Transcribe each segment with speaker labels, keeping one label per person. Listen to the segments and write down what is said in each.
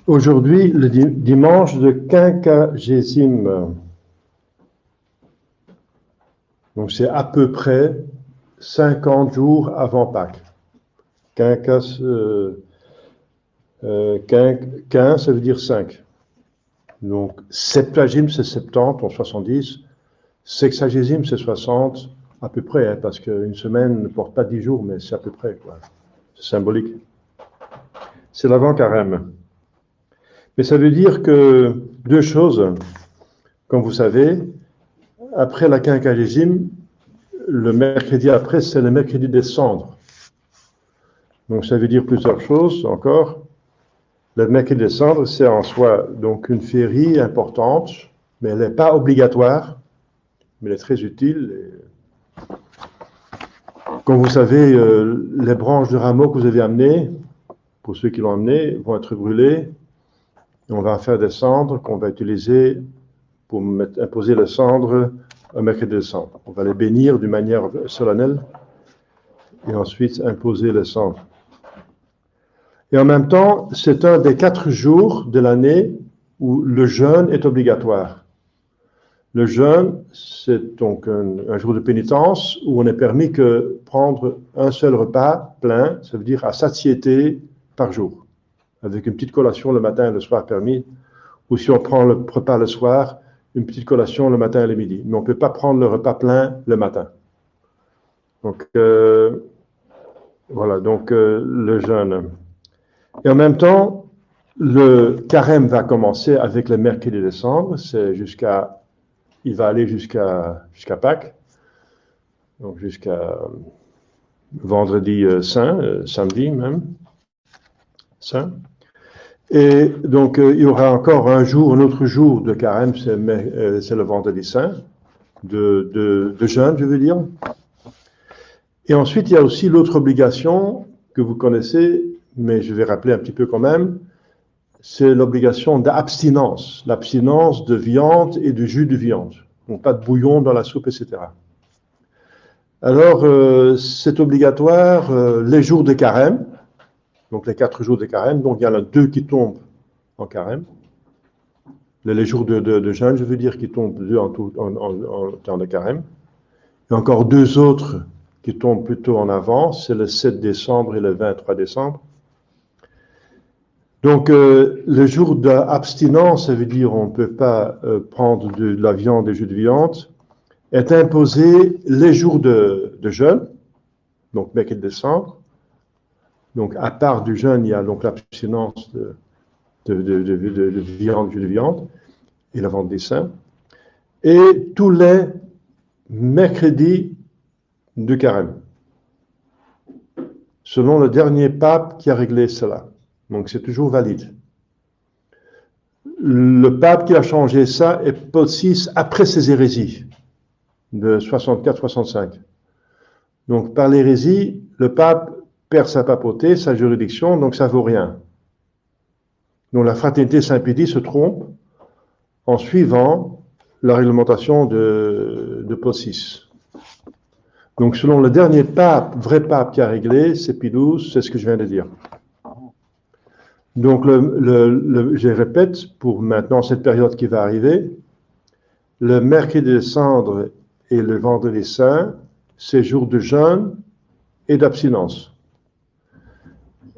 Speaker 1: Aujourd'hui, le dimanche de Quinquagésime. Donc c'est à peu près 50 jours avant Pâques. Quinquin, ça veut dire 5. Donc septuagime, c'est 70, en 70. Sexagésime, c'est 60, à peu près, hein, parce qu'une semaine ne porte pas 10 jours, mais c'est à peu près, quoi. C'est symbolique. C'est l'avant-carême. Mais ça veut dire que deux choses, comme vous savez, après la quinquagésime, le mercredi après, c'est le mercredi des cendres. Donc ça veut dire plusieurs choses encore. Le mercredi des cendres, c'est en soi donc une féerie importante, mais elle n'est pas obligatoire, mais elle est très utile. Comme vous savez, les branches de rameaux que vous avez amenées, pour ceux qui l'ont amené, vont être brûlées. Et on va en faire des cendres qu'on va utiliser pour imposer les cendres au mercredi des cendres. On va les bénir d'une manière solennelle et ensuite imposer les cendres. Et en même temps, c'est un des 4 jours de l'année où le jeûne est obligatoire. Le jeûne, c'est donc un jour de pénitence où on est permis que prendre un seul repas plein, ça veut dire à satiété par jour, avec une petite collation le matin et le soir permis, ou si on prend le repas le soir, une petite collation le matin et le midi. Mais on ne peut pas prendre le repas plein le matin. Donc, voilà, donc le jeûne. Et en même temps, le carême va commencer avec le mercredi des cendres, il va aller jusqu'à Pâques, donc jusqu'à vendredi saint, samedi même, saint. Et donc il y aura encore un autre jour de carême, c'est le vendredi saint, de jeûne, je veux dire. Et ensuite, il y a aussi l'autre obligation que vous connaissez, mais je vais rappeler un petit peu quand même, c'est l'obligation d'abstinence, l'abstinence de viande et de jus de viande. Donc pas de bouillon dans la soupe, etc. Alors, c'est obligatoire les jours de carême, donc les 4 jours de carême, donc il y en a 2 qui tombent en carême. Les jours de jeûne, je veux dire, qui tombent 2 en temps de carême. Il y a encore 2 autres qui tombent plutôt en avant, c'est le 7 décembre et le 23 décembre. Donc, le jour d'abstinence, ça veut dire on ne peut pas prendre de la viande et jus de viande, est imposé les jours de jeûne, donc mercredi décembre. Donc, à part du jeûne, il y a donc l'abstinence de viande, jus de viande, et la vente des saints. Et tous les mercredis de carême, selon le dernier pape qui a réglé cela. Donc c'est toujours valide. Le pape qui a changé ça est Paul VI après ses hérésies de 64-65. Donc par l'hérésie, le pape perd sa papauté, sa juridiction, donc ça vaut rien. Donc la fraternité Saint-Pédis se trompe en suivant la réglementation de Paul VI. Donc selon le dernier pape, vrai pape qui a réglé, c'est Pie XII, c'est ce que je viens de dire. Donc, je répète, pour maintenant cette période qui va arriver, le mercredi des cendres et le vendredi saint, c'est jour de jeûne et d'abstinence.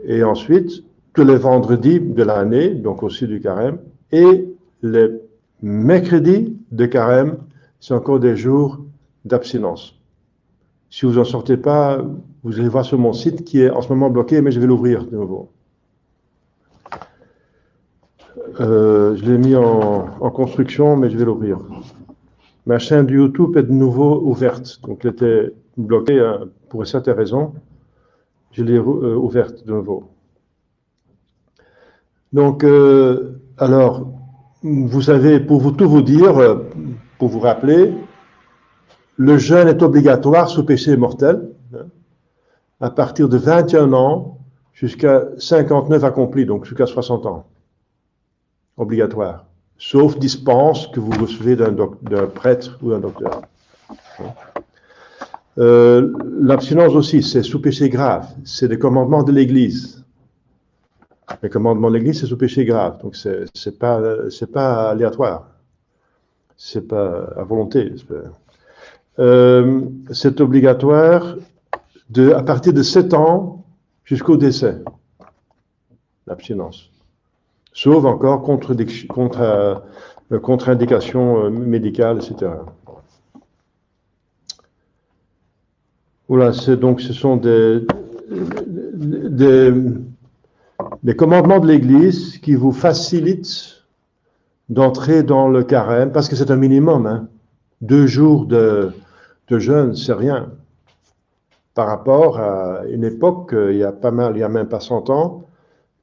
Speaker 1: Et ensuite, tous les vendredis de l'année, donc aussi du carême, et les mercredis de carême, c'est encore des jours d'abstinence. Si vous n'en sortez pas, vous allez voir sur mon site qui est en ce moment bloqué, mais je vais l'ouvrir de nouveau. Je l'ai mis en construction, mais je vais l'ouvrir. Ma chaîne de YouTube est de nouveau ouverte. Donc, elle était bloquée pour une certaine raison. Je l'ai ouverte de nouveau. Donc, alors, vous savez, pour tout vous dire, pour vous rappeler, le jeûne est obligatoire sous péché mortel, hein, à partir de 21 ans jusqu'à 59 accomplis, donc jusqu'à 60 ans. Obligatoire, sauf dispense que vous recevez d'un prêtre ou d'un docteur. L'abstinence aussi, c'est sous péché grave, c'est des commandements de l'Église. Les commandements de l'Église, c'est sous péché grave. Donc, c'est pas aléatoire. C'est pas à volonté. C'est obligatoire à partir de 7 ans jusqu'au décès. L'abstinence. Sauf encore contre-indication médicale, etc. Voilà, donc ce sont des commandements de l'Église qui vous facilitent d'entrer dans le carême, parce que c'est un minimum. Hein. 2 jours de jeûne, c'est rien. Par rapport à une époque, il y a même pas 100 ans,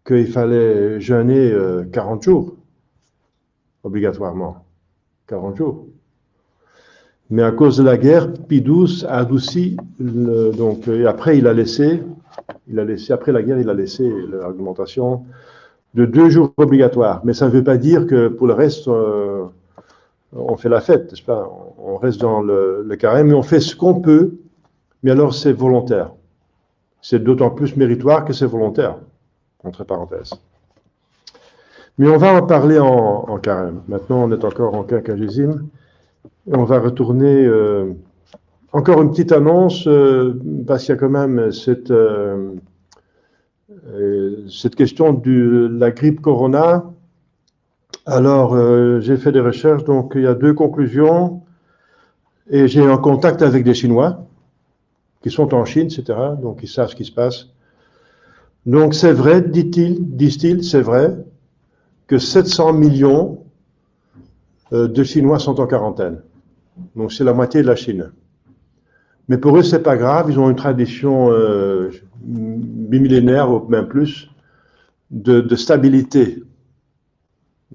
Speaker 1: qu'il fallait jeûner 40 jours, obligatoirement. 40 jours. Mais à cause de la guerre, Pie XII a adouci, et après après la guerre, il a laissé l'argumentation de 2 jours obligatoires. Mais ça ne veut pas dire que pour le reste, on fait la fête, n'est-ce pas? On reste dans le carême, mais on fait ce qu'on peut, mais alors c'est volontaire. C'est d'autant plus méritoire que c'est volontaire, entre parenthèses. Mais on va en parler en carême. Maintenant, on est encore en quinquagésime. On va retourner, encore une petite annonce, parce qu'il y a quand même cette question de la grippe corona. Alors, j'ai fait des recherches, donc il y a 2 conclusions, et j'ai un contact avec des Chinois, qui sont en Chine, etc., donc ils savent ce qui se passe. Donc c'est vrai, disent-ils, c'est vrai, que 700 millions de Chinois sont en quarantaine. Donc c'est la moitié de la Chine. Mais pour eux, c'est pas grave, ils ont une tradition bimillénaire, ou même plus, de stabilité.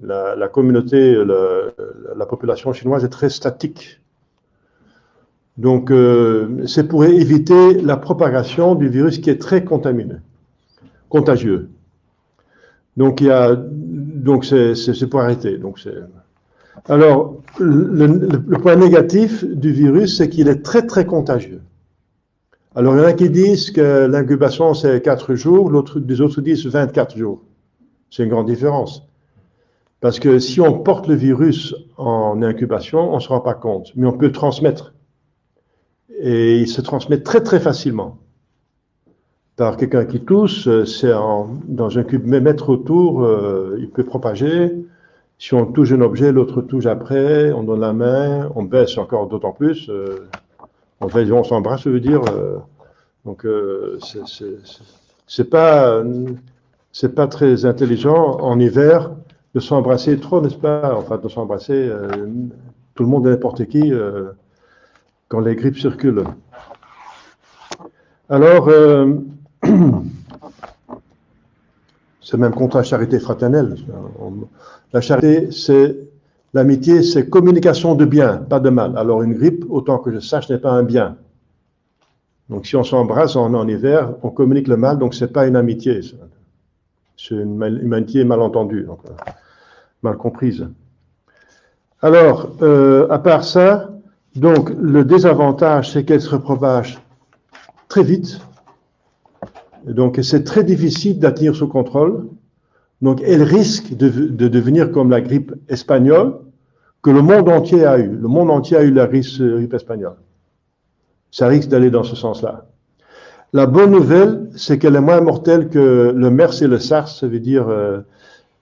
Speaker 1: La communauté, la population chinoise est très statique. Donc c'est pour éviter la propagation du virus qui est très contagieux. Donc c'est pour arrêter. Alors, le point négatif du virus, c'est qu'il est très, très contagieux. Alors, il y en a qui disent que l'incubation, c'est 4 jours, des autres disent 24 jours. C'est une grande différence. Parce que si on porte le virus en incubation, on ne se rend pas compte, mais on peut le transmettre. Et il se transmet très, très facilement. Par quelqu'un qui tousse, dans un cube-mètre autour, il peut propager. Si on touche un objet, l'autre touche après, on donne la main, on baisse encore d'autant plus. On s'embrasse, je veux dire. Donc, c'est pas très intelligent en hiver de s'embrasser trop, n'est-ce pas? Enfin, de s'embrasser tout le monde et n'importe qui quand les grippes circulent. Alors, c'est même contre la charité fraternelle. La charité, l'amitié, c'est communication de bien, pas de mal. Alors une grippe, autant que je sache, n'est pas un bien. Donc si on s'embrasse en hiver, on communique le mal, donc c'est pas une amitié. C'est une amitié mal entendue, donc, mal comprise. Alors, à part ça, donc le désavantage, c'est qu'elle se propage très vite. Donc c'est très difficile d'atteindre sous contrôle. Donc elle risque de devenir comme la grippe espagnole que le monde entier a eu. Le monde entier a eu la grippe espagnole. Ça risque d'aller dans ce sens-là. La bonne nouvelle, c'est qu'elle est moins mortelle que le MERS et le SARS, ça veut dire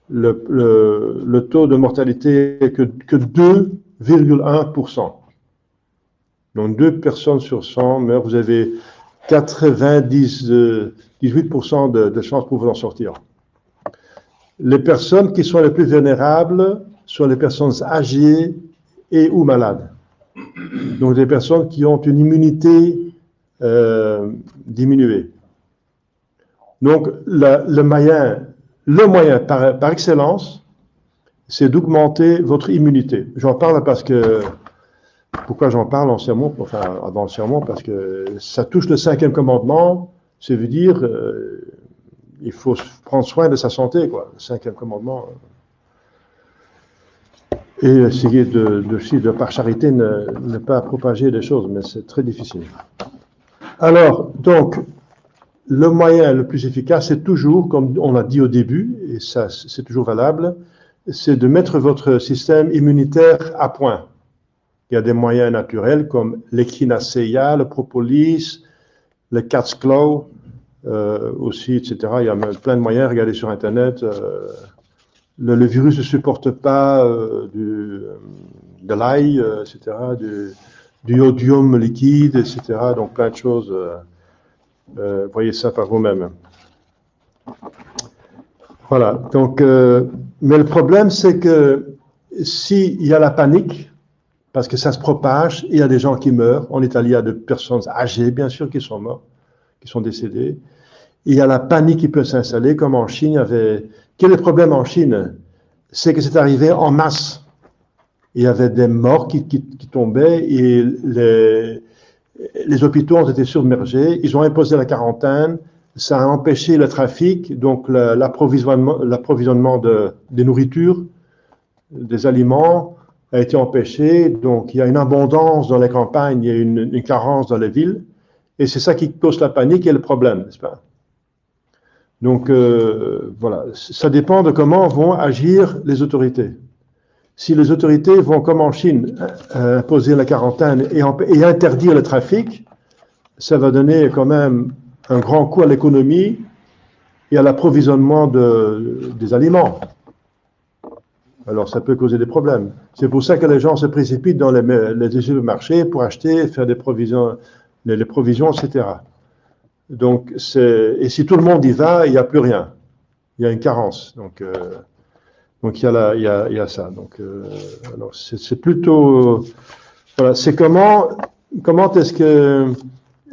Speaker 1: le taux de mortalité est que 2,1%. Donc 2 personnes sur 100 meurent. Vous avez 98% de chances pour vous en sortir. Les personnes qui sont les plus vulnérables sont les personnes âgées et ou malades. Donc des personnes qui ont une immunité diminuée. Donc le moyen par excellence, c'est d'augmenter votre immunité. J'en parle parce que pourquoi j'en parle en sermon, enfin avant le sermon, parce que ça touche le 5e commandement, ça veut dire il faut prendre soin de sa santé, quoi, le 5e commandement. Et essayer de par charité, ne pas propager des choses, mais c'est très difficile. Alors, donc, le moyen le plus efficace, c'est toujours, comme on l'a dit au début, et ça c'est toujours valable, c'est de mettre votre système immunitaire à point. Il y a des moyens naturels comme l'echinacea, le propolis, le cat's claw, aussi, etc. Il y a plein de moyens, regardez sur Internet. Le virus ne supporte pas de l'ail, etc., du iodium liquide, etc. Donc plein de choses. Voyez ça par vous-même. Voilà. Donc, mais le problème, c'est que s'il y a la panique, parce que ça se propage, il y a des gens qui meurent. En Italie, il y a des personnes âgées, bien sûr, qui sont mortes, qui sont décédées. Il y a la panique qui peut s'installer, comme en Chine. Quel est le problème en Chine? C'est que c'est arrivé en masse. Il y avait des morts qui tombaient et les hôpitaux ont été submergés. Ils ont imposé la quarantaine. Ça a empêché le trafic, donc l'approvisionnement des nourritures, des aliments a été empêché. Donc il y a une abondance dans les campagnes, il y a une carence dans les villes. Et c'est ça qui cause la panique et le problème, n'est-ce pas? Donc voilà, ça dépend de comment vont agir les autorités. Si les autorités vont, comme en Chine, imposer la quarantaine et interdire le trafic, ça va donner quand même un grand coup à l'économie et à l'approvisionnement des aliments. Alors ça peut causer des problèmes. C'est pour ça que les gens se précipitent dans les supermarchés pour acheter, faire des provisions, les provisions, etc. Donc, et si tout le monde y va, il n'y a plus rien. Il y a une carence. Donc il y a ça. Donc, alors c'est plutôt, voilà, c'est comment est-ce que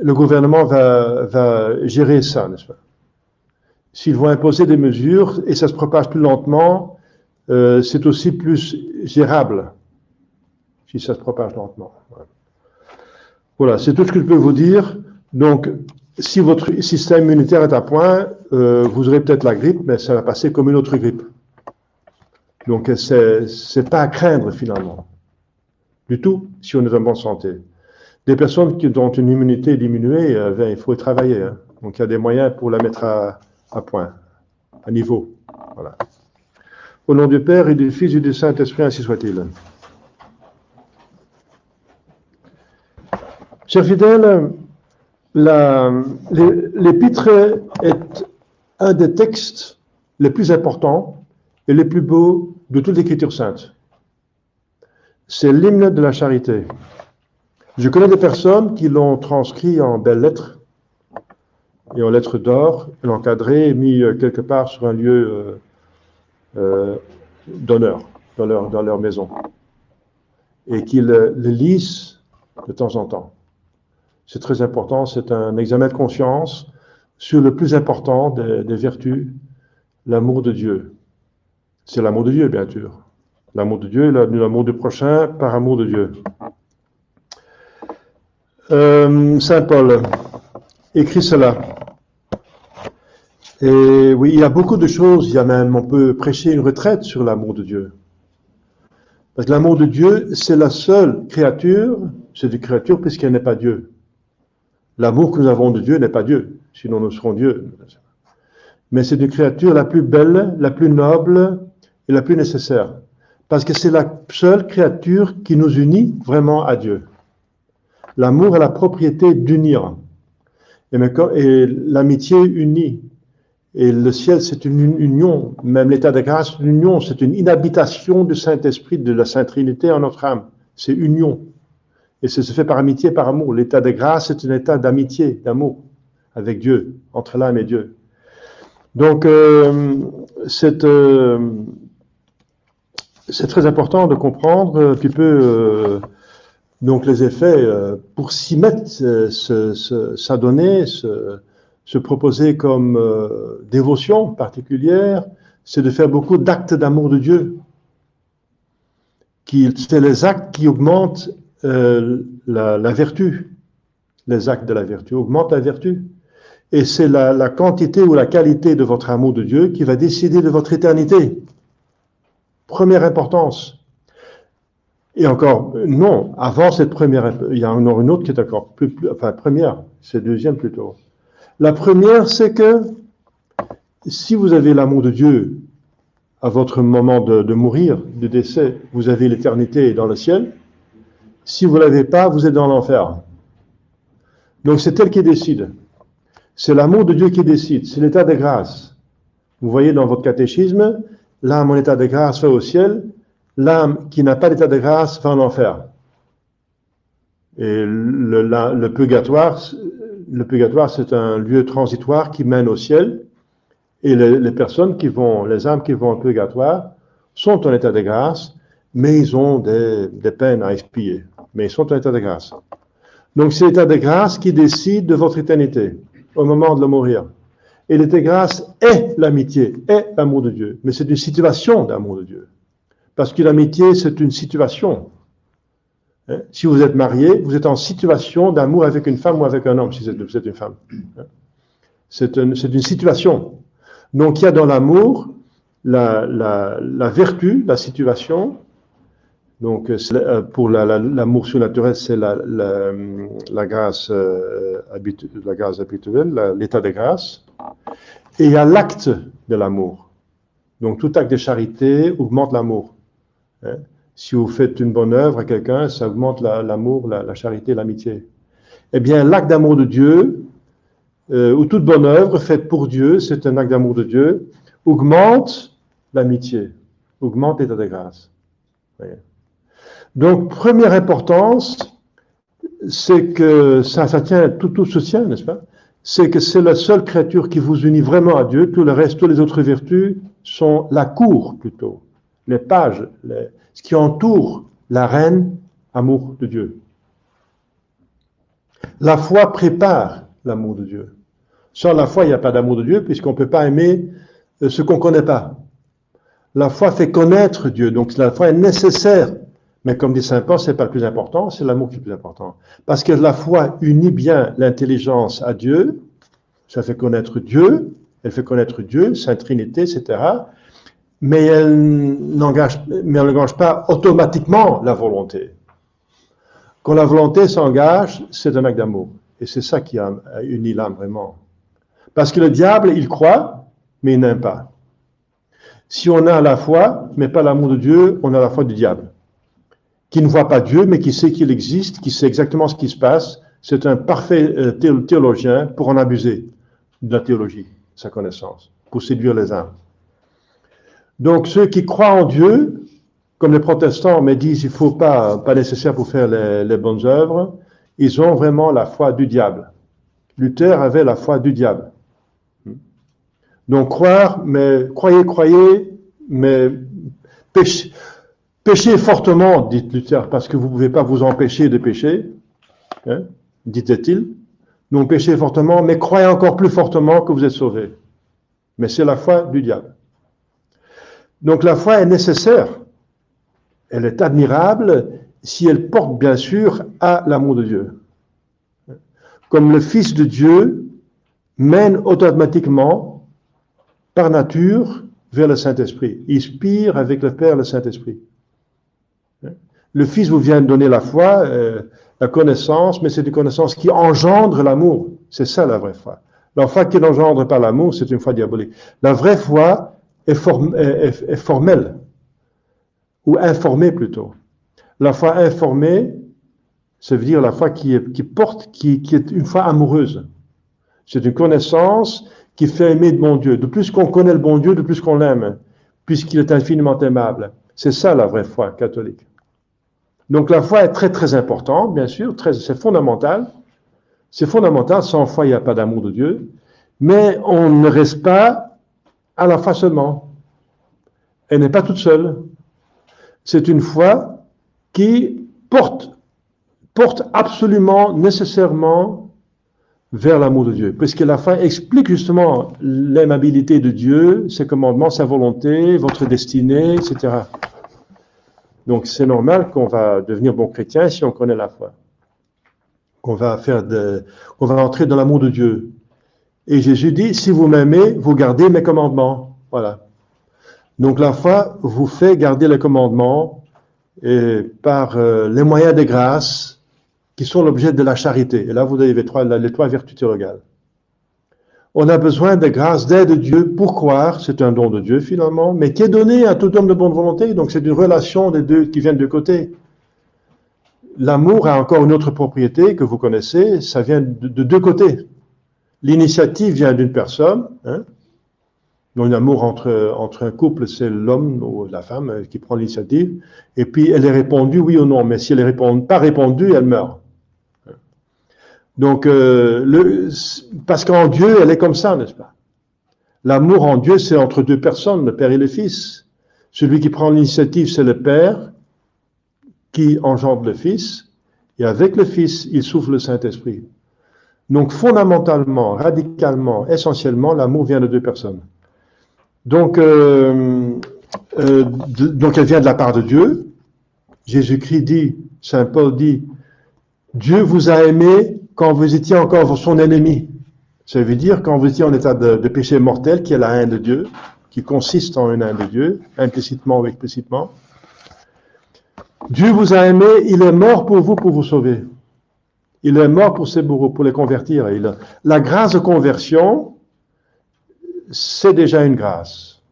Speaker 1: le gouvernement va gérer ça, n'est-ce pas? S'ils vont imposer des mesures et ça se propage plus lentement, c'est aussi plus gérable si ça se propage lentement. Voilà, c'est tout ce que je peux vous dire. Donc, si votre système immunitaire est à point, vous aurez peut-être la grippe, mais ça va passer comme une autre grippe. Donc, c'est pas à craindre finalement, du tout, si on est en bonne santé. Des personnes qui ont une immunité diminuée, il faut y travailler. Hein. Donc, il y a des moyens pour la mettre à point, à niveau. Voilà. Au nom du Père et du Fils et du Saint-Esprit, ainsi soit-il. Chers fidèles, l'Épître est un des textes les plus importants et les plus beaux de toute l'Écriture sainte. C'est l'hymne de la charité. Je connais des personnes qui l'ont transcrit en belles lettres et en lettres d'or, et l'ont encadré et mis quelque part sur un lieu d'honneur dans leur maison, et qui le lisent de temps en temps. C'est très important, c'est un examen de conscience sur le plus important des vertus, l'amour de Dieu. C'est l'amour de Dieu, bien sûr. L'amour de Dieu et l'amour du prochain par amour de Dieu. Saint Paul écrit cela. Et oui, il y a beaucoup de choses, on peut prêcher une retraite sur l'amour de Dieu. Parce que l'amour de Dieu, c'est la seule créature, c'est une créature puisqu'elle n'est pas Dieu. L'amour que nous avons de Dieu n'est pas Dieu, sinon nous serons Dieu. Mais c'est une créature la plus belle, la plus noble et la plus nécessaire. Parce que c'est la seule créature qui nous unit vraiment à Dieu. L'amour a la propriété d'unir. Et l'amitié unit. Et le ciel, c'est une union. Même l'état de grâce, c'est une union. C'est une inhabitation du Saint-Esprit, de la Sainte Trinité en notre âme. C'est union. Et ça se fait par amitié, par amour. L'état de grâce, c'est un état d'amitié, d'amour avec Dieu, entre l'âme et Dieu. Donc, c'est très important de comprendre un petit peu donc les effets pour s'y mettre, s'adonner, se proposer comme dévotion particulière, c'est de faire beaucoup d'actes d'amour de Dieu. C'est les actes qui augmentent la vertu. Les actes de la vertu augmentent la vertu. Et c'est la quantité ou la qualité de votre amour de Dieu qui va décider de votre éternité. Première importance. Et encore, non, avant cette première, il y en a une autre qui est encore première, c'est deuxième plutôt. La première, c'est que si vous avez l'amour de Dieu à votre moment de mourir, de décès, vous avez l'éternité dans le ciel. Si vous ne l'avez pas, vous êtes dans l'enfer. Donc c'est elle qui décide. C'est l'amour de Dieu qui décide. C'est l'état de grâce. Vous voyez dans votre catéchisme, l'âme en état de grâce va au ciel, l'âme qui n'a pas d'état de grâce va en enfer. Et le purgatoire, c'est un lieu transitoire qui mène au ciel. Et les personnes les âmes qui vont au purgatoire sont en état de grâce, mais ils ont des peines à expier. Mais ils sont en état de grâce. Donc c'est l'état de grâce qui décide de votre éternité au moment de le mourir. Et l'état de grâce est l'amitié, est l'amour de Dieu. Mais c'est une situation d'amour de Dieu. Parce que l'amitié, c'est une situation. Si vous êtes marié, vous êtes en situation d'amour avec une femme ou avec un homme, si vous êtes une femme. C'est une situation. Donc il y a dans l'amour la vertu, la situation. Donc pour l'amour surnaturel, c'est la grâce habituelle, l'état de grâce. Et il y a l'acte de l'amour. Donc tout acte de charité augmente l'amour. Si vous faites une bonne œuvre à quelqu'un, ça augmente l'amour, la charité, l'amitié. Eh bien, l'acte d'amour de Dieu, ou toute bonne œuvre faite pour Dieu, c'est un acte d'amour de Dieu, augmente l'amitié, augmente l'état de grâce. Voyez. Donc, première importance, c'est que ça tient, tout se tient, n'est-ce pas? C'est que c'est la seule créature qui vous unit vraiment à Dieu. Tout le reste, toutes les autres vertus sont la cour, plutôt. Les pages, ce qui entoure la reine amour de Dieu. La foi prépare l'amour de Dieu. Sans la foi, il n'y a pas d'amour de Dieu, puisqu'on ne peut pas aimer ce qu'on ne connaît pas. La foi fait connaître Dieu, donc la foi est nécessaire. Mais comme dit Saint Paul, ce n'est pas le plus important, c'est l'amour qui est le plus important. Parce que la foi unit bien l'intelligence à Dieu, ça fait connaître Dieu, elle fait connaître Dieu, Sainte Trinité, etc. Mais elle n'engage pas automatiquement la volonté. Quand la volonté s'engage, c'est un acte d'amour. Et c'est ça qui a uni l'âme vraiment. Parce que le diable, il croit, mais il n'aime pas. Si on a la foi, mais pas l'amour de Dieu, on a la foi du diable. Qui ne voit pas Dieu, mais qui sait qu'il existe, qui sait exactement ce qui se passe. C'est un parfait théologien pour en abuser de la théologie, sa connaissance, pour séduire les âmes. Donc ceux qui croient en Dieu, comme les protestants, mais disent il ne faut pas nécessaire pour faire les bonnes œuvres, ils ont vraiment la foi du diable. Luther avait la foi du diable. Donc croire, mais croyez, mais péchez fortement, dit Luther, parce que vous ne pouvez pas vous empêcher de pécher, disait-il. Donc péchez fortement, mais croyez encore plus fortement que vous êtes sauvés. Mais c'est la foi du diable. Donc la foi est nécessaire. Elle est admirable si elle porte bien sûr à l'amour de Dieu. Comme le Fils de Dieu mène automatiquement, par nature, vers le Saint-Esprit. Il spire avec le Père le Saint-Esprit. Le Fils vous vient de donner la foi, la connaissance, mais c'est une connaissance qui engendre l'amour. C'est ça la vraie foi. La foi qui n'engendre pas l'amour, c'est une foi diabolique. La vraie foi est formelle, ou informée plutôt. La foi informée, ça veut dire la foi qui est une foi amoureuse. C'est une connaissance qui fait aimer le bon Dieu. De plus qu'on connaît le bon Dieu, de plus qu'on l'aime, puisqu'il est infiniment aimable. C'est ça la vraie foi catholique. Donc la foi est très très importante, bien sûr, c'est fondamental. C'est fondamental, sans foi il n'y a pas d'amour de Dieu. Mais on ne reste pas à la foi seulement. Elle n'est pas toute seule. C'est une foi qui porte absolument, nécessairement vers l'amour de Dieu. Puisque la foi explique justement l'aimabilité de Dieu, ses commandements, sa volonté, votre destinée, etc. Donc c'est normal qu'on va devenir bon chrétien si on connaît la foi. Qu'on va entrer dans l'amour de Dieu. Et Jésus dit, si vous m'aimez, vous gardez mes commandements. Voilà. Donc la foi vous fait garder les commandements par les moyens de grâce qui sont l'objet de la charité. Et là, vous avez les trois vertus théologales. On a besoin de grâce, d'aide de Dieu pour croire, c'est un don de Dieu finalement, mais qui est donné à tout homme de bonne volonté, donc c'est une relation des deux qui viennent de côté. L'amour a encore une autre propriété que vous connaissez, ça vient de deux côtés. L'initiative vient d'une personne, hein. Donc l'amour entre un couple, c'est l'homme ou la femme qui prend l'initiative, et puis elle est répondue oui ou non, mais si elle n'est pas répondue, elle meurt. Donc, parce qu'en Dieu, elle est comme ça, n'est-ce pas? L'amour en Dieu, c'est entre deux personnes, le Père et le Fils. Celui qui prend l'initiative, c'est le Père qui engendre le Fils, et avec le Fils, il souffle le Saint-Esprit. Donc, fondamentalement, radicalement, essentiellement, l'amour vient de deux personnes. Donc, elle vient de la part de Dieu. Jésus-Christ dit, Saint Paul dit, Dieu vous a aimé quand vous étiez encore son ennemi. Ça veut dire quand vous étiez en état de péché mortel, qui est la haine de Dieu, qui consiste en une haine de Dieu, implicitement ou explicitement. Dieu vous a aimé, il est mort pour vous sauver. Il est mort pour ses bourreaux, pour les convertir. La grâce de conversion, c'est déjà une grâce.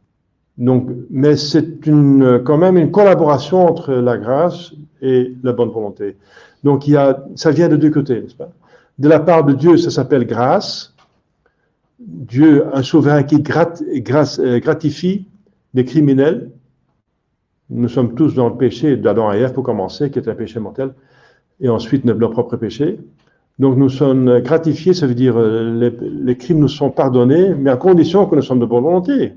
Speaker 1: Donc, mais c'est quand même une collaboration entre la grâce et la bonne volonté. Donc, ça vient de deux côtés, n'est-ce pas? De la part de Dieu, ça s'appelle grâce. Dieu, un souverain qui gratifie des criminels. Nous sommes tous dans le péché d'Adam et Ève pour commencer, qui est un péché mortel, et ensuite nos propres péchés. Donc nous sommes gratifiés, ça veut dire les crimes nous sont pardonnés, mais à condition que nous sommes de bonne volonté.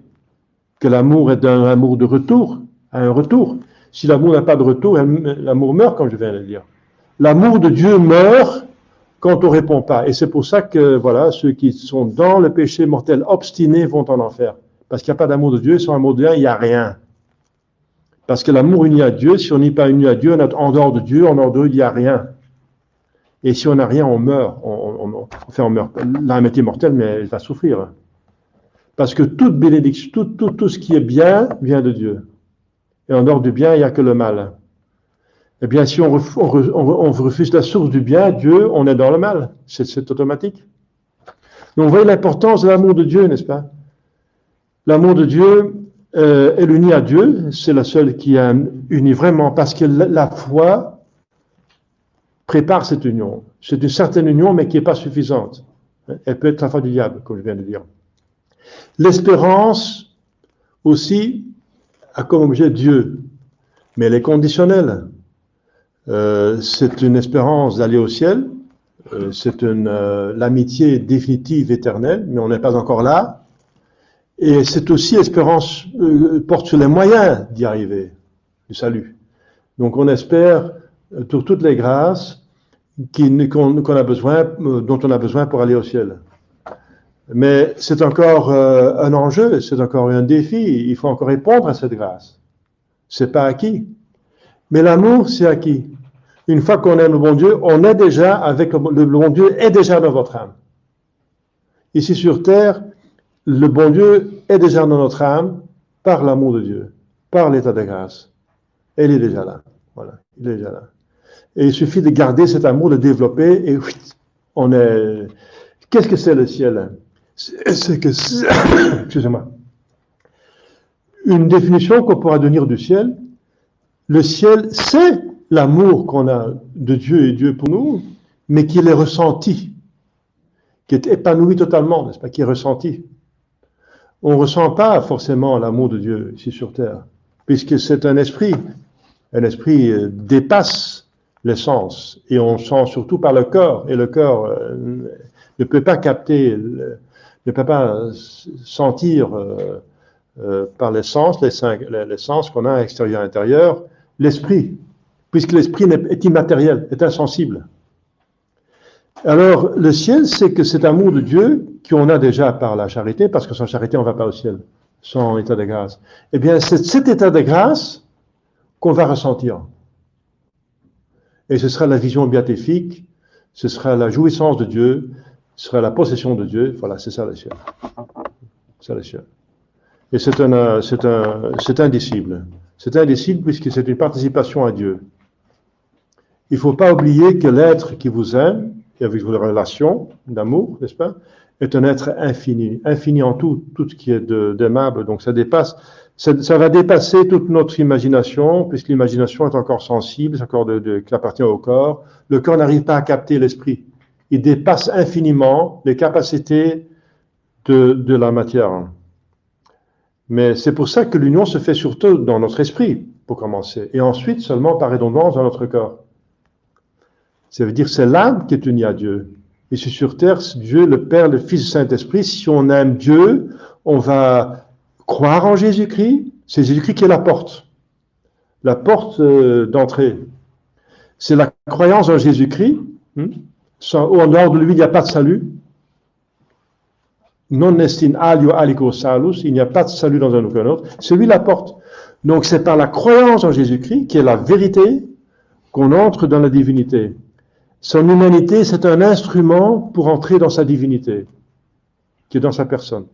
Speaker 1: Que l'amour est un amour de retour, à un retour. Si l'amour n'a pas de retour, l'amour meurt, comme je viens de le dire. L'amour de Dieu meurt quand on ne répond pas. Et c'est pour ça que, voilà, ceux qui sont dans le péché mortel obstinés vont en enfer. Parce qu'il n'y a pas d'amour de Dieu. Sans amour de Dieu, il n'y a rien. Parce que l'amour uni à Dieu, si on n'est pas uni à Dieu, on est en dehors de Dieu, en dehors de Dieu, il n'y a rien. Et si on n'a rien, on meurt. On meurt. L'âme est immortelle, mais elle va souffrir. Parce que toute bénédiction, tout ce qui est bien vient de Dieu. Et en dehors du bien, il n'y a que le mal. Eh bien, si on refuse la source du bien, Dieu, on est dans le mal. C'est automatique. Donc, vous voyez l'importance de l'amour de Dieu, n'est-ce pas? L'amour de Dieu est l'uni à Dieu. C'est la seule qui a uni vraiment, parce que la foi prépare cette union. C'est une certaine union, mais qui n'est pas suffisante. Elle peut être la foi du diable, comme je viens de dire. L'espérance aussi a comme objet Dieu, mais elle est conditionnelle. C'est une espérance d'aller au ciel, c'est l'amitié définitive, éternelle, mais on n'est pas encore là. Et c'est aussi espérance porte sur les moyens d'y arriver, du salut. Donc on espère pour toutes les grâces qu'on a besoin, dont on a besoin pour aller au ciel. Mais c'est encore un enjeu, c'est encore un défi. Il faut encore répondre à cette grâce. C'est pas acquis. Mais l'amour, c'est acquis. Une fois qu'on aime le bon Dieu, on est déjà avec le bon Dieu est déjà dans votre âme. Ici sur terre, le bon Dieu est déjà dans notre âme par l'amour de Dieu, par l'état de grâce. Et il est déjà là. Voilà, il est déjà là. Et il suffit de garder cet amour, de développer, et on est. Qu'est-ce que c'est le ciel? Excusez-moi. Une définition qu'on pourra donner du ciel. Le ciel, c'est l'amour qu'on a de Dieu et Dieu pour nous, mais qui est ressenti, qui est épanoui totalement, n'est-ce pas, qui est ressenti. On ne ressent pas forcément l'amour de Dieu ici sur terre, puisque c'est un esprit dépasse les sens, et on sent surtout par le cœur, et le cœur ne peut pas capter, ne peut pas sentir par les sens, les sens qu'on a extérieur et intérieur, l'esprit, puisque l'esprit est immatériel, est insensible. Alors, le ciel, c'est que cet amour de Dieu, qu'on a déjà par la charité, parce que sans charité, on ne va pas au ciel, sans état de grâce. Eh bien, c'est cet état de grâce qu'on va ressentir. Et ce sera la vision béatifique, ce sera la jouissance de Dieu, ce sera la possession de Dieu. Voilà, c'est ça le ciel. C'est le ciel. Et c'est indicible. C'est indicible puisque c'est une participation à Dieu. Il ne faut pas oublier que l'être qui vous aime, et avec vos relations d'amour, n'est-ce pas, est un être infini, infini en tout, tout ce qui est d'aimable. Donc ça dépasse, ça va dépasser toute notre imagination, puisque l'imagination est encore sensible, c'est encore qui appartient au corps. Le corps n'arrive pas à capter l'esprit. Il dépasse infiniment les capacités de la matière. Mais c'est pour ça que l'union se fait surtout dans notre esprit, pour commencer, et ensuite seulement par redondance dans notre corps. Ça veut dire que c'est l'âme qui est unie à Dieu. Et c'est sur terre, Dieu, le Père, le Fils, le Saint-Esprit. Si on aime Dieu, on va croire en Jésus-Christ. C'est Jésus-Christ qui est la porte d'entrée. C'est la croyance en Jésus-Christ. En dehors de lui, il n'y a pas de salut. Non est in alio alico salus, il n'y a pas de salut dans un aucun autre. C'est lui la porte. Donc c'est par la croyance en Jésus-Christ, qui est la vérité, qu'on entre dans la divinité. Son humanité, c'est un instrument pour entrer dans sa divinité, qui est dans sa personne.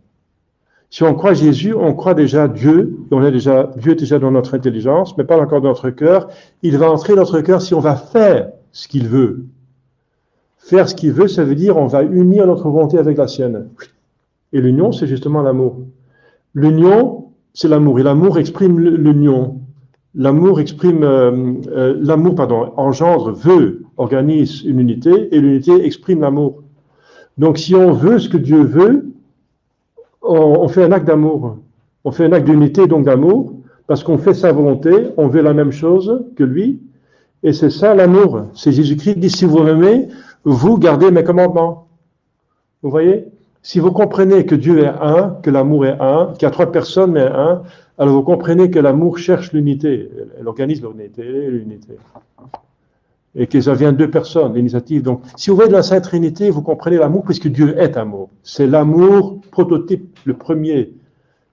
Speaker 1: Si on croit Jésus, on croit déjà Dieu, Dieu est déjà dans notre intelligence, mais pas encore dans notre cœur. Il va entrer dans notre cœur si on va faire ce qu'il veut. Faire ce qu'il veut, ça veut dire on va unir notre volonté avec la sienne. Et l'union, c'est justement l'amour. L'union, c'est l'amour. Et l'amour exprime l'union. L'amour engendre, veut, organise une unité, et l'unité exprime l'amour. Donc, si on veut ce que Dieu veut, on fait un acte d'amour. On fait un acte d'unité, donc d'amour, parce qu'on fait sa volonté, on veut la même chose que lui, et c'est ça l'amour. C'est Jésus-Christ qui dit, si vous m'aimez, vous gardez mes commandements. Vous voyez ? Si vous comprenez que Dieu est un, que l'amour est un, qu'il y a trois personnes mais un, alors vous comprenez que l'amour cherche l'unité. Elle organise l'unité. Et que ça vient de deux personnes, l'initiative. Donc, si vous voyez de la Sainte Trinité, vous comprenez l'amour puisque Dieu est amour. C'est l'amour prototype, le premier.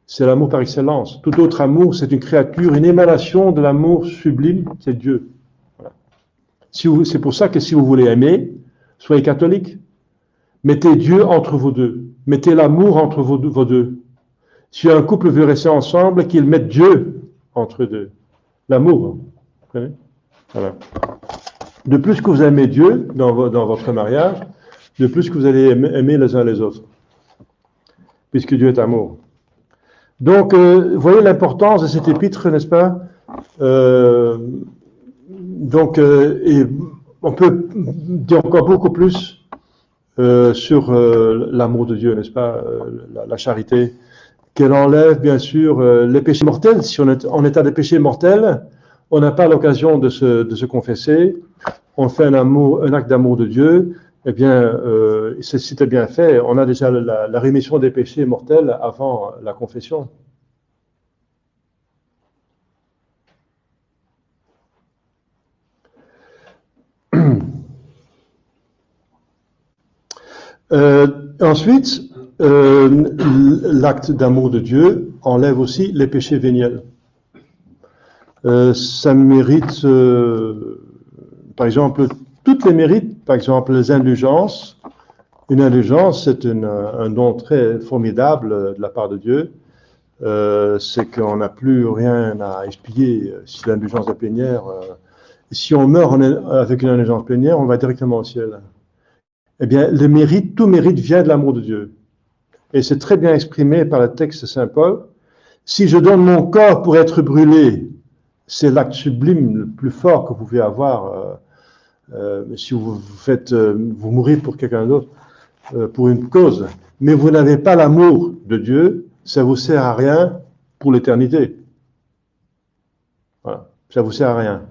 Speaker 1: C'est l'amour par excellence. Tout autre amour, c'est une créature, une émanation de l'amour sublime, c'est Dieu. Voilà. C'est pour ça que si vous voulez aimer, soyez catholique. Mettez Dieu entre vous deux. Mettez l'amour entre vos deux. Si un couple veut rester ensemble, qu'il mette Dieu entre deux. L'amour. Vous comprenez ? Voilà. De plus que vous aimez Dieu dans votre mariage, de plus que vous allez aimer les uns les autres. Puisque Dieu est amour. Donc, vous voyez l'importance de cet épître, n'est-ce pas ? Et on peut dire encore beaucoup plus sur l'amour de Dieu, n'est-ce pas, la charité, qu'elle enlève bien sûr les péchés mortels. Si on est en état de péché mortel, on n'a pas l'occasion de se confesser, on fait un acte d'amour de Dieu, eh bien, c'était bien fait, on a déjà la rémission des péchés mortels avant la confession. Ensuite, l'acte d'amour de Dieu enlève aussi les péchés véniels. Ça mérite, par exemple, toutes les mérites, par exemple les indulgences. Une indulgence, c'est un don très formidable de la part de Dieu. C'est qu'on n'a plus rien à expier si l'indulgence est plénière. Si on meurt avec une indulgence plénière, on va directement au ciel. Eh bien, tout mérite vient de l'amour de Dieu. Et c'est très bien exprimé par le texte de Saint Paul. Si je donne mon corps pour être brûlé, c'est l'acte sublime le plus fort que vous pouvez avoir. Si vous mourrez pour quelqu'un d'autre, pour une cause. Mais vous n'avez pas l'amour de Dieu, ça vous sert à rien pour l'éternité. Voilà, ça vous sert à rien.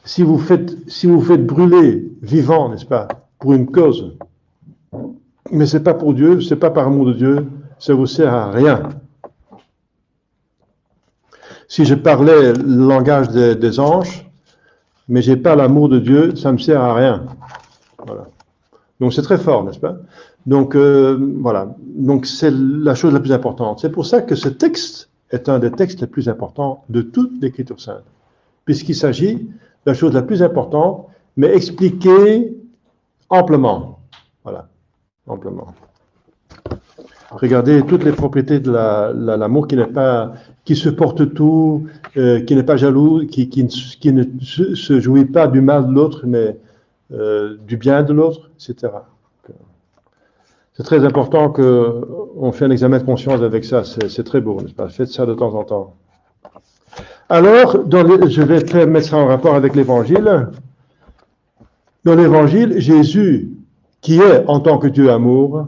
Speaker 1: Si vous faites brûler vivant, n'est-ce pas, pour une cause, mais c'est pas pour Dieu, c'est pas par amour de Dieu, ça vous sert à rien. Si je parlais le langage des anges, mais j'ai pas l'amour de Dieu, ça me sert à rien. Voilà. Donc c'est très fort, n'est-ce pas? Donc voilà. Donc c'est la chose la plus importante. C'est pour ça que ce texte est un des textes les plus importants de toute l'Écriture sainte, puisqu'il s'agit de la chose la plus importante, mais expliquée amplement. Voilà. Amplement. Regardez toutes les propriétés de l'amour qui supporte tout, qui n'est pas jaloux, qui ne se jouit pas du mal de l'autre, mais du bien de l'autre, etc. C'est très important qu'on fait un examen de conscience avec ça. C'est très beau, n'est-ce pas? Faites ça de temps en temps. Alors, je vais mettre ça en rapport avec l'Évangile. Dans l'Évangile, Jésus, qui est en tant que Dieu amour,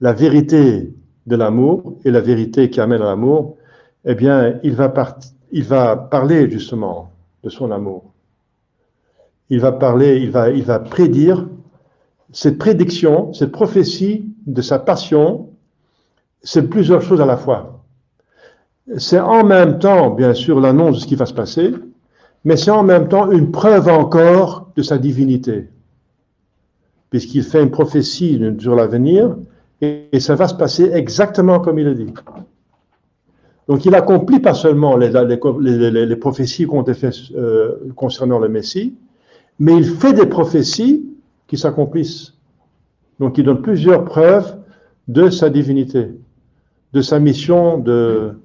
Speaker 1: la vérité de l'amour et la vérité qui amène à l'amour, eh bien, il va parler justement de son amour. Il va prédire cette prédiction, cette prophétie de sa passion, c'est plusieurs choses à la fois. C'est en même temps, bien sûr, l'annonce de ce qui va se passer, mais c'est en même temps une preuve encore de sa divinité, puisqu'il fait une prophétie sur l'avenir, et ça va se passer exactement comme il a dit. Donc il accomplit pas seulement les prophéties qui ont été faites concernant le Messie, mais il fait des prophéties qui s'accomplissent. Donc il donne plusieurs preuves de sa divinité, de sa mission de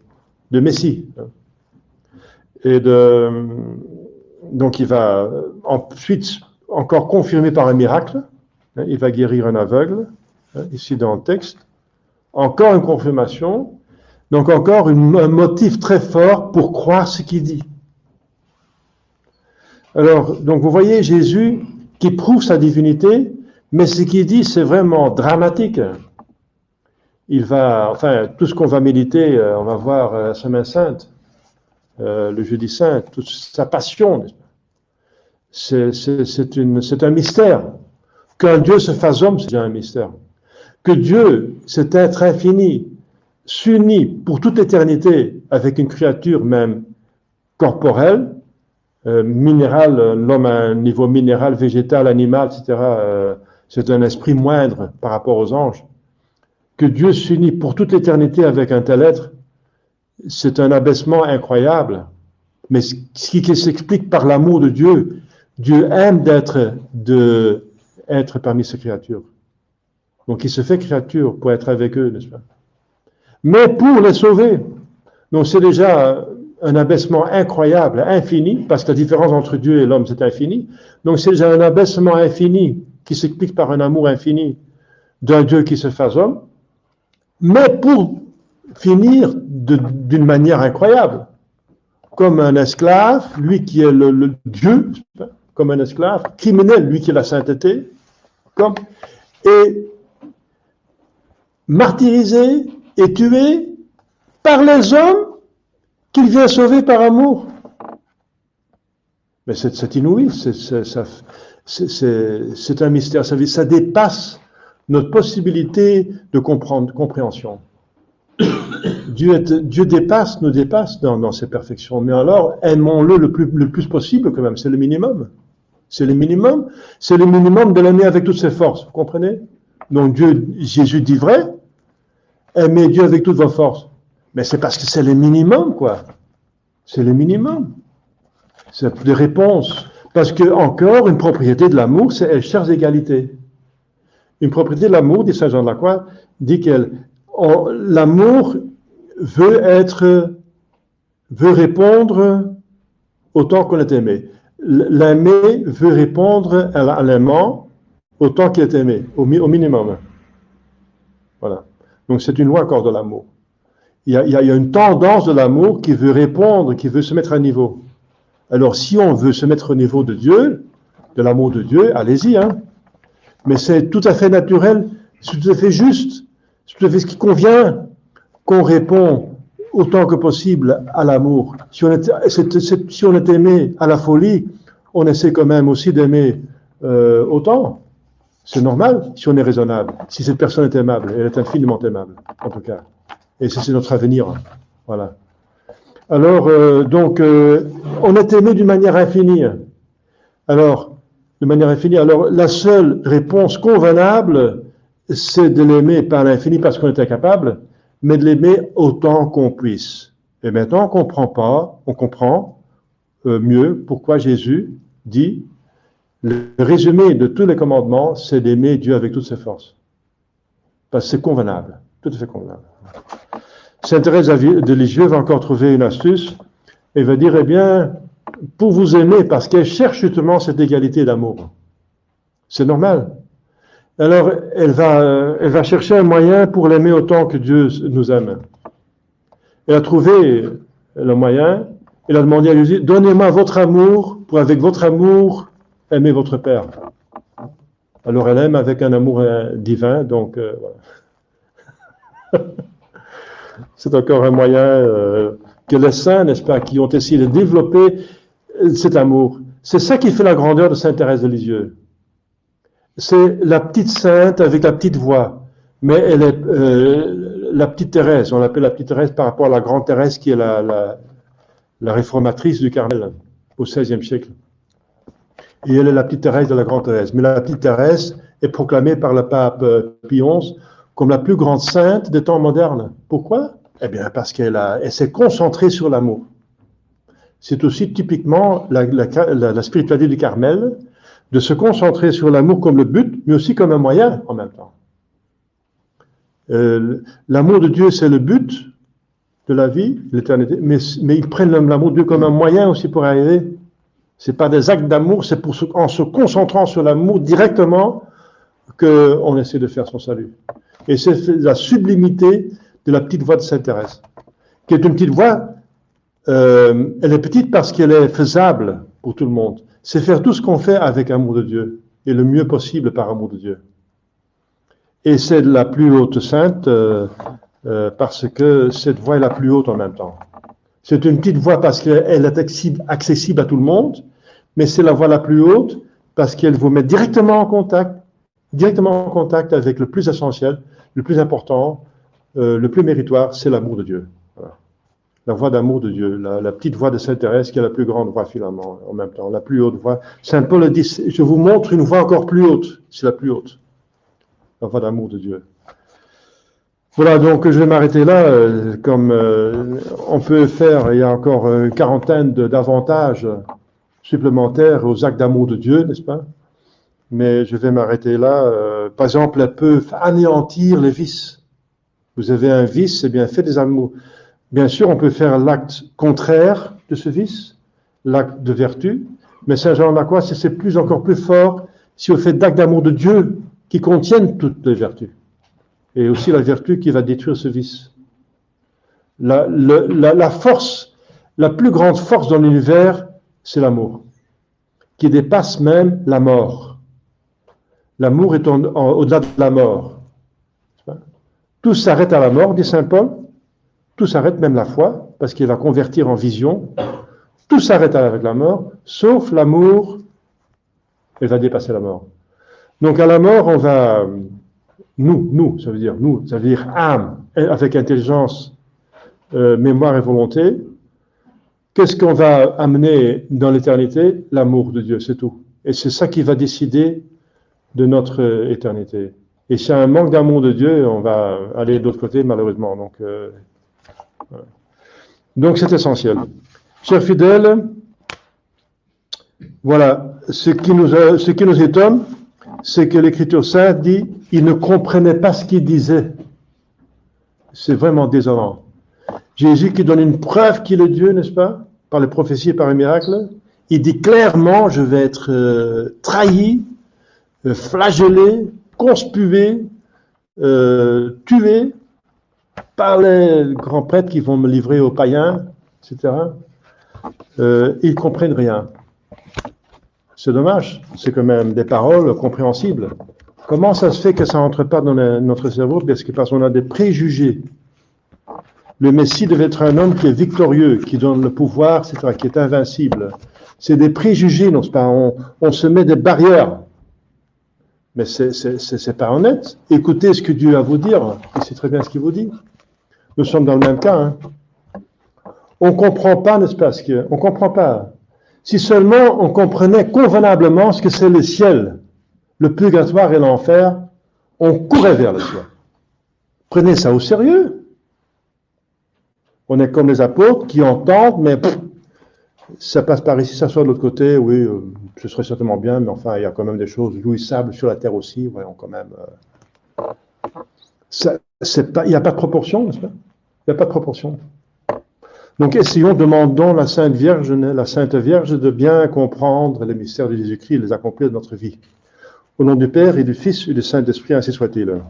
Speaker 1: Messie. Et donc il va ensuite encore confirmer par un miracle. Il va guérir un aveugle, ici dans le texte. Encore une confirmation. Donc encore un motif très fort pour croire ce qu'il dit. Alors, donc vous voyez Jésus qui prouve sa divinité, mais ce qu'il dit c'est vraiment dramatique. Tout ce qu'on va méditer, on va voir la Semaine Sainte, le Jeudi Saint, toute sa passion. C'est un mystère. Qu'un Dieu se fasse homme, c'est déjà un mystère. Que Dieu, cet être infini, s'unit pour toute éternité avec une créature même corporelle, minérale, l'homme à un niveau minéral, végétal, animal, etc. C'est un esprit moindre par rapport aux anges. Que Dieu s'unit pour toute l'éternité avec un tel être, c'est un abaissement incroyable. Mais ce qui s'explique par l'amour de Dieu, Dieu aime d'être parmi ses créatures. Donc il se fait créature pour être avec eux, n'est-ce pas? Mais pour les sauver. Donc c'est déjà un abaissement incroyable, infini, parce que la différence entre Dieu et l'homme, c'est infini. Donc c'est déjà un abaissement infini qui s'explique par un amour infini d'un Dieu qui se fasse homme, mais pour finir d'une manière incroyable, comme un esclave, lui qui est le Dieu, comme un esclave, criminel, lui qui est la sainteté, et martyrisé et tué par les hommes qu'il vient sauver par amour. Mais c'est inouï, c'est un mystère, ça dépasse notre possibilité de compréhension. Dieu nous dépasse dans ses perfections, mais alors aimons-le le plus possible quand même, c'est le minimum. C'est le minimum de l'aimer avec toutes ses forces, vous comprenez? Donc Jésus dit vrai, aimez Dieu avec toutes vos forces. Mais c'est parce que c'est le minimum, quoi. C'est le minimum. C'est des réponses. Parce que, encore, une propriété de l'amour, c'est elle cherche l'égalité. Une propriété de l'amour, dit Saint Jean de la Croix, dit l'amour veut répondre autant qu'on est aimé. L'aimer veut répondre à l'aimant autant qu'il est aimé, au minimum. Voilà. Donc c'est une loi encore de l'amour. Il y a une tendance de l'amour qui veut répondre, qui veut se mettre à niveau. Alors si on veut se mettre au niveau de Dieu, de l'amour de Dieu, allez-y, hein. Mais c'est tout à fait naturel, c'est tout à fait juste, c'est tout à fait ce qui convient qu'on répond autant que possible à l'amour. Si on est aimé à la folie, on essaie quand même aussi d'aimer autant. C'est normal si on est raisonnable. Si cette personne est aimable, elle est infiniment aimable, en tout cas. Et c'est notre avenir. Voilà. Alors, on est aimé d'une manière infinie. Alors, la seule réponse convenable, c'est de l'aimer par l'infini parce qu'on est incapable, mais de l'aimer autant qu'on puisse. Et maintenant, on comprend mieux pourquoi Jésus dit, le résumé de tous les commandements, c'est d'aimer Dieu avec toutes ses forces. Parce que c'est convenable, tout à fait convenable. Sainte Thérèse de Lisieux va encore trouver une astuce et va dire, eh bien, pour vous aimer, parce qu'elle cherche justement cette égalité d'amour. C'est normal. Alors, elle va chercher un moyen pour l'aimer autant que Dieu nous aime. Elle a trouvé le moyen. Elle a demandé à Jésus, donnez-moi votre amour pour, avec votre amour, aimer votre Père. Alors, elle aime avec un amour divin. Donc, voilà. C'est encore un moyen que les saints, n'est-ce pas, qui ont essayé de développer cet amour. C'est ça qui fait la grandeur de Sainte Thérèse de Lisieux. C'est la petite sainte avec la petite voix. Mais elle est la petite Thérèse. On l'appelle la petite Thérèse par rapport à la grande Thérèse qui est la réformatrice du Carmel au XVIe siècle. Et elle est la petite Thérèse de la grande Thérèse. Mais la petite Thérèse est proclamée par le pape Pie XI comme la plus grande sainte des temps modernes. Pourquoi? Eh bien, parce qu'elle s'est concentrée sur l'amour. C'est aussi typiquement la spiritualité du Carmel, de se concentrer sur l'amour comme le but, mais aussi comme un moyen en même temps. L'amour de Dieu, c'est le but de la vie, l'éternité, mais ils prennent l'amour de Dieu comme un moyen aussi pour arriver. C'est pas des actes d'amour, c'est en se concentrant sur l'amour directement qu'on essaie de faire son salut. Et c'est la sublimité de la petite voix de Sainte Thérèse, qui est une petite voix, elle est petite parce qu'elle est faisable pour tout le monde. C'est faire tout ce qu'on fait avec amour de Dieu, et le mieux possible par amour de Dieu. Et c'est la plus haute sainte, parce que cette voix est la plus haute en même temps. C'est une petite voix parce qu'elle est accessible à tout le monde, mais c'est la voix la plus haute parce qu'elle vous met directement en contact avec le plus essentiel, le plus important, le plus méritoire, c'est l'amour de Dieu. Voilà. La voix d'amour de Dieu, la petite voix de Sainte Thérèse qui est la plus grande voix finalement, en même temps, la plus haute voix. Saint Paul dit, je vous montre une voix encore plus haute, c'est la plus haute, la voix d'amour de Dieu. Voilà, donc je vais m'arrêter là, comme on peut faire, il y a encore une quarantaine d'avantages supplémentaires aux actes d'amour de Dieu, n'est-ce pas? Mais je vais m'arrêter là. Par exemple, elle peut anéantir les vices. Vous avez un vice, eh bien, faites des amours. Bien sûr, on peut faire l'acte contraire de ce vice, l'acte de vertu, mais Saint Jean d'Acre, c'est encore plus fort si on fait d'actes d'amour de Dieu qui contiennent toutes les vertus. Et aussi la vertu qui va détruire ce vice. La force, la plus grande force dans l'univers, c'est l'amour, qui dépasse même la mort. L'amour est au-delà de la mort. Tout s'arrête à la mort, dit saint Paul. Tout s'arrête, même la foi, parce qu'il va convertir en vision. Tout s'arrête avec la mort, sauf l'amour, elle va dépasser la mort. Donc à la mort, on va... Nous, ça veut dire âme, avec intelligence, mémoire et volonté. Qu'est-ce qu'on va amener dans l'éternité? L'amour de Dieu, c'est tout. Et c'est ça qui va décider de notre éternité. Et s'il y a un manque d'amour de Dieu, on va aller de l'autre côté, malheureusement. Voilà. Donc c'est essentiel. Chers fidèles, voilà, ce qui nous étonne, c'est que l'Écriture sainte dit, ils ne comprenaient pas ce qu'il disait. C'est vraiment désolant. Jésus qui donne une preuve qu'il est Dieu, n'est-ce pas? Par les prophéties et par les miracles. Il dit clairement, je vais être trahi, flagellé, conspué, tué par les grands prêtres qui vont me livrer aux païens, etc. Ils ne comprennent rien. C'est dommage, c'est quand même des paroles compréhensibles. Comment ça se fait que ça n'entre pas dans notre cerveau? Parce qu'on a des préjugés. Le Messie devait être un homme qui est victorieux, qui donne le pouvoir, etc., qui est invincible. C'est des préjugés, non, c'est pas, on se met des barrières. Mais c'est pas honnête. Écoutez ce que Dieu a à vous dire, et c'est très bien ce qu'il vous dit. Nous sommes dans le même cas. Hein. On ne comprend pas, n'est-ce pas? On ne comprend pas. Si seulement on comprenait convenablement ce que c'est le ciel, le purgatoire et l'enfer, on courait vers le ciel. Prenez ça au sérieux. On est comme les apôtres qui entendent, mais ça passe par ici, ça sort de l'autre côté, oui, ce serait certainement bien, mais enfin, il y a quand même des choses jouissables sur la terre aussi, voyons quand même. Il n'y a pas de proportion, n'est-ce pas? Il n'y a pas de proportion. Donc essayons, demandons la Sainte Vierge de bien comprendre les mystères de Jésus-Christ et les accomplir dans notre vie. Au nom du Père et du Fils et du Saint-Esprit, ainsi soit-il.